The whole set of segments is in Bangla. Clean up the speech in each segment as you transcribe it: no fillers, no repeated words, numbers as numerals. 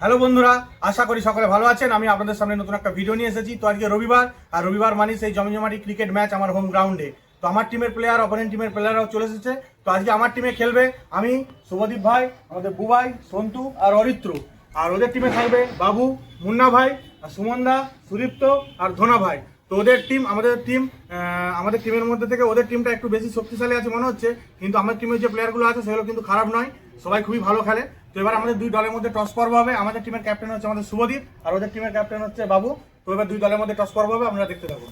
হ্যালো বন্ধুরা, আশা করি সকলে ভালো আছেন। আমি আপনাদের সামনে নতুন একটা ভিডিও নিয়ে এসেছি। তো আজকে রবিবার, আর রবিবার মানে সেই জমজমাটি ক্রিকেট ম্যাচ আমার হোম গ্রাউন্ডে। তো আমার টিমের প্লেয়ার, অপোনেন্ট টিমের প্লেয়াররাও চলে এসেছে। তো আজকে আমার টিমে খেলবে আমি, শুভদীপ ভাই, আমাদের বুবাই, সন্তু আর অরিত্র। আর ওদের টিমে থাকবে বাবু, মুন্না ভাই, সুমন দা, সুদীপ্ত আর ধোনা ভাই। তো ওদের টিম, আমাদের টিমের মধ্যে থেকে ওদের টিমটা একটু বেশি শক্তিশালী আছে মনে হচ্ছে, কিন্তু আমার টিমের যে প্লেয়ারগুলো আছে সেগুলো কিন্তু খারাপ নয়, সবাই খুবই ভালো খেলে। তো এবার আমাদের দুই দলের মধ্যে টস পর্ব হবে। আমাদের টিমের ক্যাপ্টেন হচ্ছে আমাদের শুভদীপ, আর ওদের টিমের ক্যাপ্টেন হচ্ছে বাবু। তো এবার দুই দলের মধ্যে টস পর্ব হবে, আপনারা দেখতে থাকুন।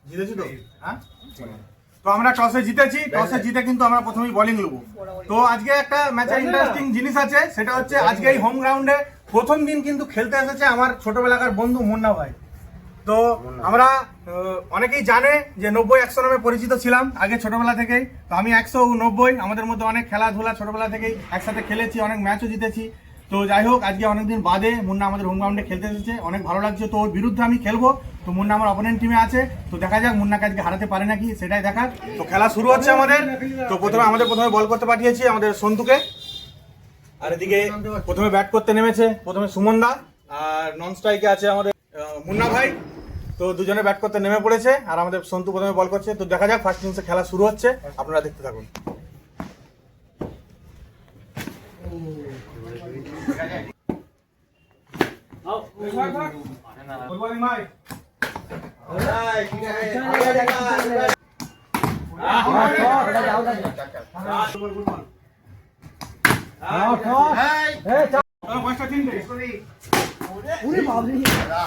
জিতেছি তো? হ্যাঁ, তো আমরা টসে জিতেছি। টসে জিতে কিন্তু আমরা প্রথমেই বোলিং নেবো। তো আজকে একটা ম্যাচের ইন্টারেস্টিং জিনিস আছে, সেটা হচ্ছে আজকে এই হোম গ্রাউন্ডে প্রথম দিন কিন্তু খেলতে এসেছে আমার ছোটবেলাকার বন্ধু মুন্না ভাই। তো আমরা অনেকেই জানে যে 90-100 নামে পরিচিত ছিলাম আগে ছোটবেলা থেকেই। তো আমি 190, আমাদের মধ্যে অনেক খেলাধুলা ছোটবেলা থেকেই একসাথে খেলেছি, অনেক ম্যাচও জিতেছি। তো যাই হোক, আজকে অনেকদিন বাদে মুন্না আমাদের হোম গ্রাউন্ডে খেলতে এসেছে, অনেক ভালো লাগছে। তো ওর বিরুদ্ধে আমি খেলবো। তো মুন্না আমার অপোনেন্ট টিমে আছে। তো দেখা যাক মুন্নাকে আজকে হারাতে পারে নাকি, সেটাই দেখার। তো খেলা শুরু হচ্ছে আমাদের। তো প্রথমে বল করতে পাঠিয়েছি আমাদের সন্তুকে, আর এদিকে প্রথমে ব্যাট করতে নেমেছে প্রথমে সুমন দা, আর নন স্ট্রাইকে আছে আমাদের মুন্না ভাই। তো দুজনে ব্যাট করতে নেমে পড়েছে, আর আমাদের সন্তু প্রথমে বল করছে। তো দেখা যাক, ফার্স্ট ইনিংসে খেলা শুরু হচ্ছে, আপনারা দেখতে থাকুন।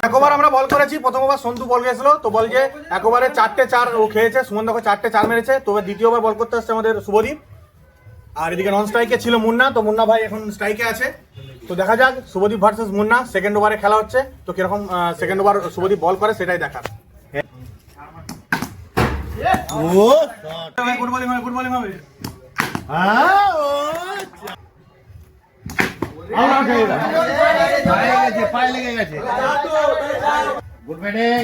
একবার আমরা বল করেছি, প্রথম ওভার সন্তু বল গেছিল। তো বল যে একবারে 4টে 4 ও খেয়েছে, সুমন দেখো 4টে 4 মেরেছে। তো দ্বিতীয়বার বল করতে আসছে আমাদের শুভদীপ, আর এদিকে নন স্ট্রাইকে ছিল মুন্না। তো মুন্না ভাই এখন স্ট্রাইকে আছে। তো দেখা যাক শুভদীপ ভার্সেস মুন্না সেকেন্ড ওভারে খেলা হচ্ছে। তো কিরকম সেকেন্ড ওভার শুভদীপ বল করে সেটাই দেখার। গুড বোলিং হবে। পায়ে লেগে গেছে। Good batting.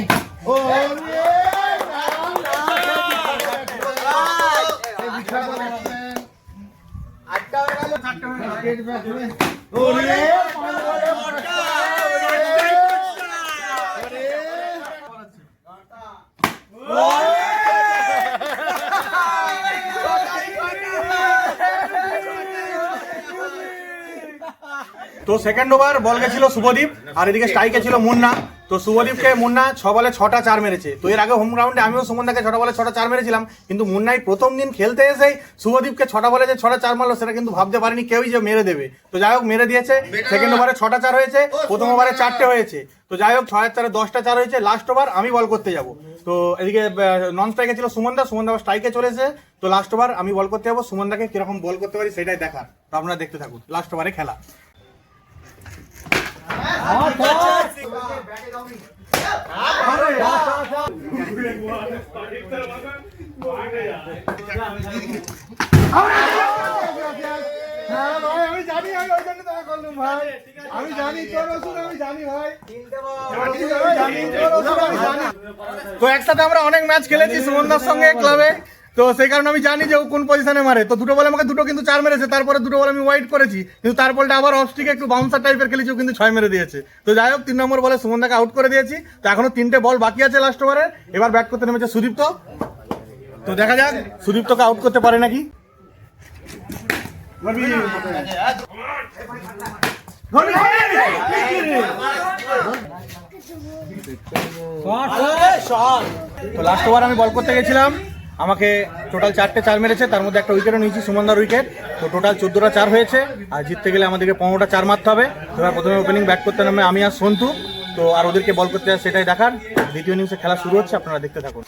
তো সেকেন্ড ওভার বল গেছিল শুভদীপ, আর এদিকে স্ট্রাইকে ছিল মুন্না। তো শুভদীপকে মুন্না 6 বলে 6টা 4 মেরেছে। তো এর আগে হোম গ্রাউন্ডে আমিও সুমনদাকে 6 বলে 6টা 4 মেরেছিলাম, কিন্তু মুন্নাই প্রথম দিন খেলতে এসেই শুভদীপকে 6টা বলে যে 6টা 4 মারলো, সেটা কিন্তু ভাবতে পারিনি কেউই যে মেরে দেবে। তো যাই হোক মেরে দিয়েছে। সেকেন্ড ওভারে 6টা 4 হয়েছে, প্রথম ওভারে 4টে হয়েছে। তো যাই হোক 6 আর 4 10টা 4 হয়েছে। লাস্ট ওভার আমি বল করতে যাব। তো এদিকে নন স্ট্রাইকে ছিল সুমনদা স্ট্রাইকে চলেছে। তো লাস্ট ওভার আমি বল করতে যাবো, সুমনদাকে কিরকম বল করতে পারি সেটাই দেখার। তো আপনারা দেখতে থাকুন লাস্ট ওভারে খেলা। তো একসাথে আমরা অনেক ম্যাচ খেলেছি সুমনদার সঙ্গে ক্লাবে। তো সেই কারণে আমি জানি যে ও কোন পজিশনে মারে। তো দুটো বলে আমাকে দুটো কিন্তু 4 মেরেছে, তারপরে দুটো বলে আমি ওয়াইড করেছি, কিন্তু তার বলটা আবার অফ স্টিকে একটু বাউন্সার টাইপের খেলেছি, ও কিন্তু 6 মেরে দিয়েছে। তো যাই হোক 3 নম্বর বলে সুমনদাকে আউট করে দিয়েছি। তো এখনো 3টে বল বাকি আছে লাস্ট ওভারে। এবার ব্যাট করতে নেমেছে সুদীপ্ত। তো দেখা যাক সুদীপ্তকে আউট করতে পারে নাকি। তো লাস্ট ওভার আমি বল করতে গেছিলাম, আমাকে টোটাল 4টে 4 মেরেছে, তার মধ্যে একটা উইকেটও নিয়েছি সুমনদার উইকেট। তো টোটাল 14টা 4 হয়েছে, আর জিততে গেলে আমাদেরকে 15টা 4 মারতে হবে। এবার প্রথমে ওপেনিং ব্যাট করতে নামে আমি আর সন্তু। তো আর ওদেরকে বল করতে যায় সেটাই দেখার। দ্বিতীয় ইনিংসে খেলা শুরু হচ্ছে, আপনারা দেখতে থাকুন।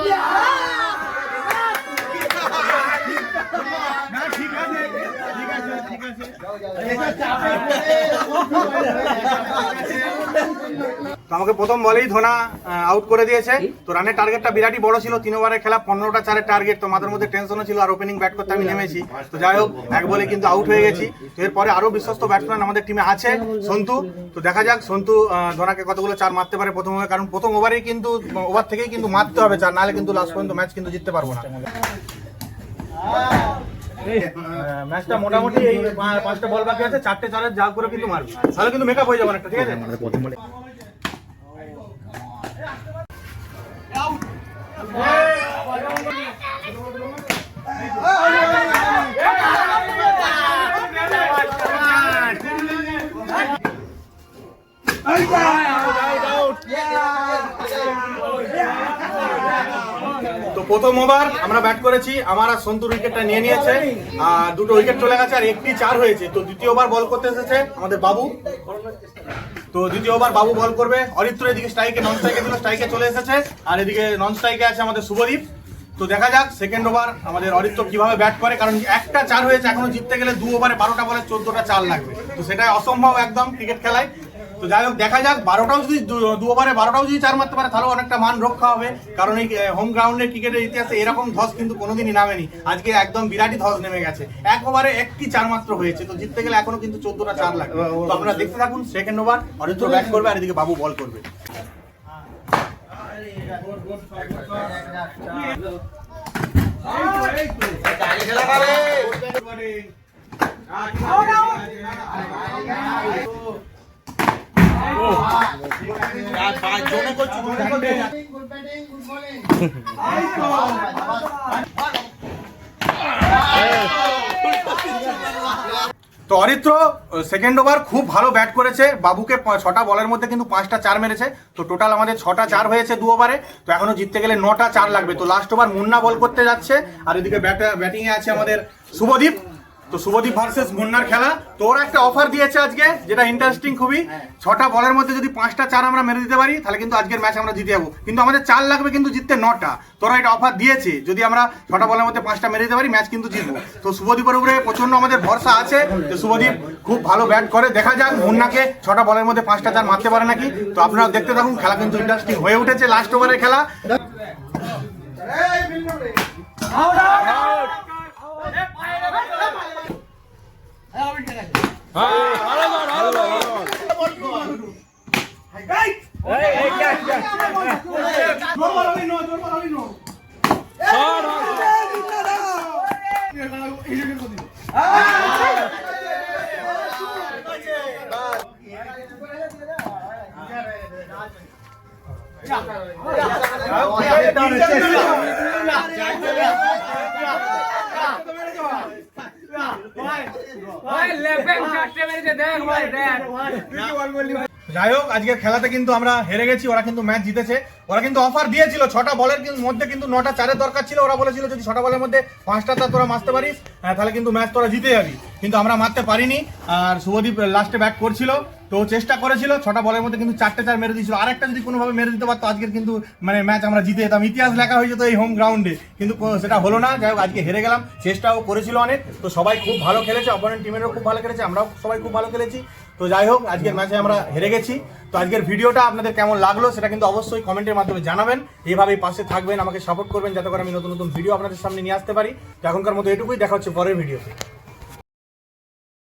Yeah! তো আমাকে প্রথম বলেই ধোনা আউট করে দিয়েছে। তো রানের টার্গেটটা বিরাটই বড় ছিল, 3 ওভারের খেলা, 15টা 4-এর টার্গেট। তো মাথার মধ্যে টেনশনও ছিল, আর ওপেনিং ব্যাট করতে আমি নেমেছি। তো যাই হোক, এক বলে কিন্তু আউট হয়ে গেছি। তো এরপরে আরো বিশ্বস্ত ব্যাটসম্যান আমাদের টিমে আছে, সন্তু। তো দেখা যাক সন্তু ধোনাকে কতগুলো 4 মারতে পারে প্রথম ওভারে, কারণ প্রথম ওভারেই কিন্তু ওভার থেকেই কিন্তু মারতে হবে 4, নাহলে কিন্তু লাস্ট পর্যন্ত ম্যাচ কিন্তু জিততে পারবো না। ম্যাচটা মোটামুটি এই 5টা বল বাকি আছে, 4টে 4-এর যা করে কিন্তু মারবি, তাহলে কিন্তু মেকআপ হয়ে যাবে একটা, ঠিক আছে? তো প্রথম ওভার আমরা ব্যাট করেছি, আমার আর সন্তুর উইকেটটা নিয়ে নিয়েছে, আর 2টো উইকেট চলে গেছে, আর একটি 4 হয়েছে। তো দ্বিতীয় ওভার বল করতে এসেছে আমাদের বাবু। তো দ্বিতীয় ওভার বাবু বল করবে। অরিত্র এদিকে স্ট্রাইকে, নন স্ট্রাইকে দিল, স্ট্রাইকে চলে এসেছে, আর এদিকে নন স্ট্রাইকে আছে আমাদের শুভদীপ। তো দেখা যাক সেকেন্ড ওভার আমাদের অরিত্র কিভাবে ব্যাট করে, কারণ একটা 4 হয়েছে, এখনো জিততে গেলে 2 ওভারে 12টা বলে 14টা 4 লাগবে। তো সেটা অসম্ভব একদম ক্রিকেট খেলায়। তো যাই হোক, দেখা যাক 12টাও যদি 2 ওভারে 12টাও যদি 4 মারতে পারে, তাহলে অনেকটা মান রক্ষা হবে, কারণ এই হোম গ্রাউন্ডের ক্রিকেটের ইতিহাসে এরকম ধস কিন্তু কোনোদিনই নামেনি। আজকে একদম বিরাটই ধস নেমে গেছে, এক ওভারে একটি 4 মাত্র হয়েছে। তো জিততে গেলে এখনো কিন্তু 14টা 4 লাগবে। তো আপনারা দেখতে থাকুন সেকেন্ড ওভার, অরিত্র ব্যাট করবে আর এদিকে বাবু বল করবে। তো অরিত্র সেকেন্ড ওভার খুব ভালো ব্যাট করেছে, বাবুকে 6টা বলের মধ্যে কিন্তু 5টা 4 মেরেছে। তো টোটাল আমাদের 6টা 4 হয়েছে 2 ওভারে। তো এখনো জিততে গেলে 9টা 4 লাগবে। তো লাস্ট ওভার মুন্না বল করতে যাচ্ছে, আর এদিকে ব্যাটিং এ আছে আমাদের শুভদীপ। তো শুভদীপ ভার্সেস মুন্নার খেলা। তো ওরা একটা অফার দিয়েছে আজকে, যেটা ইন্টারেস্টিং খুবই। 6টা বলের মধ্যে যদি 5টা 4 আমরা মেরে দিতে পারি, তাহলে কিন্তু আজকের ম্যাচ আমরা জিতে যাবো। কিন্তু আমাদের 4 লাগবে কিন্তু জিততে 9টা। তোরা এটা অফার দিয়েছে, যদি আমরা 6টা বলের মধ্যে 5টা মেরে দিতে পারি, ম্যাচ কিন্তু জিতবো। তো শুভদীপের উপরে প্রচন্ড আমাদের ভরসা আছে, যে শুভদীপ খুব ভালো ব্যাট করে। দেখা যাক মুন্নাকে 6টা বলের মধ্যে 5টা 4 মারতে পারে নাকি। তো আপনারা দেখতে থাকুন, খেলা কিন্তু ইন্টারেস্টিং হয়ে উঠেছে। লাস্ট ওভারের খেলা। যাই হোক, আজকের খেলাতে কিন্তু আমরা হেরে গেছি, ওরা কিন্তু ম্যাচ জিতেছে। ওরা কিন্তু অফার দিয়েছিল 6টা বলের মধ্যে কিন্তু 9টা 4-এর দরকার ছিল। ওরা বলেছিল যদি 6টা বলের মধ্যে 5টা 4 তোরা মারতে পারিস, তাহলে কিন্তু ম্যাচ তোরা জিতে যাবি। কিন্তু আমরা মারতে পারিনি, আর শুভদীপ লাস্টে ব্যাট করছিল। তো চেষ্টা করেছিল, 6টা বলের মধ্যে কিন্তু 4টে 4 মেরে দিয়েছিল। আরেকটা যদি কোনোভাবে মেরে দিতে পারতো, আজকের কিন্তু মানে ম্যাচ আমরা জিতে যেতাম, ইতিহাস লেখা হয়ে যেত এই হোম গ্রাউন্ডে। কিন্তু সেটা হলো না। যাই হোক, আজকে হেরে গেলাম। চেষ্টাও করেছিল অনেক। তো সবাই খুব ভালো খেলেছে, অপোনেন্ট টিমেরও খুব ভালো খেলেছে, আমরাও সবাই খুব ভালো খেলেছি। তো যাই হোক, আজকের ম্যাচে আমরা হেরে গেছি। তো আজকের ভিডিওটা আপনাদের কেমন লাগলো সেটা কিন্তু অবশ্যই কমেন্টের মাধ্যমে জানাবেন। এইভাবেই পাশে থাকবেন, আমাকে সাপোর্ট করবেন, যাতে করে আমি নতুন নতুন ভিডিও আপনাদের সামনে নিয়ে আসতে পারি। তো এখনকার মতো এটুকুই, দেখা হচ্ছে পরের ভিডিওতে।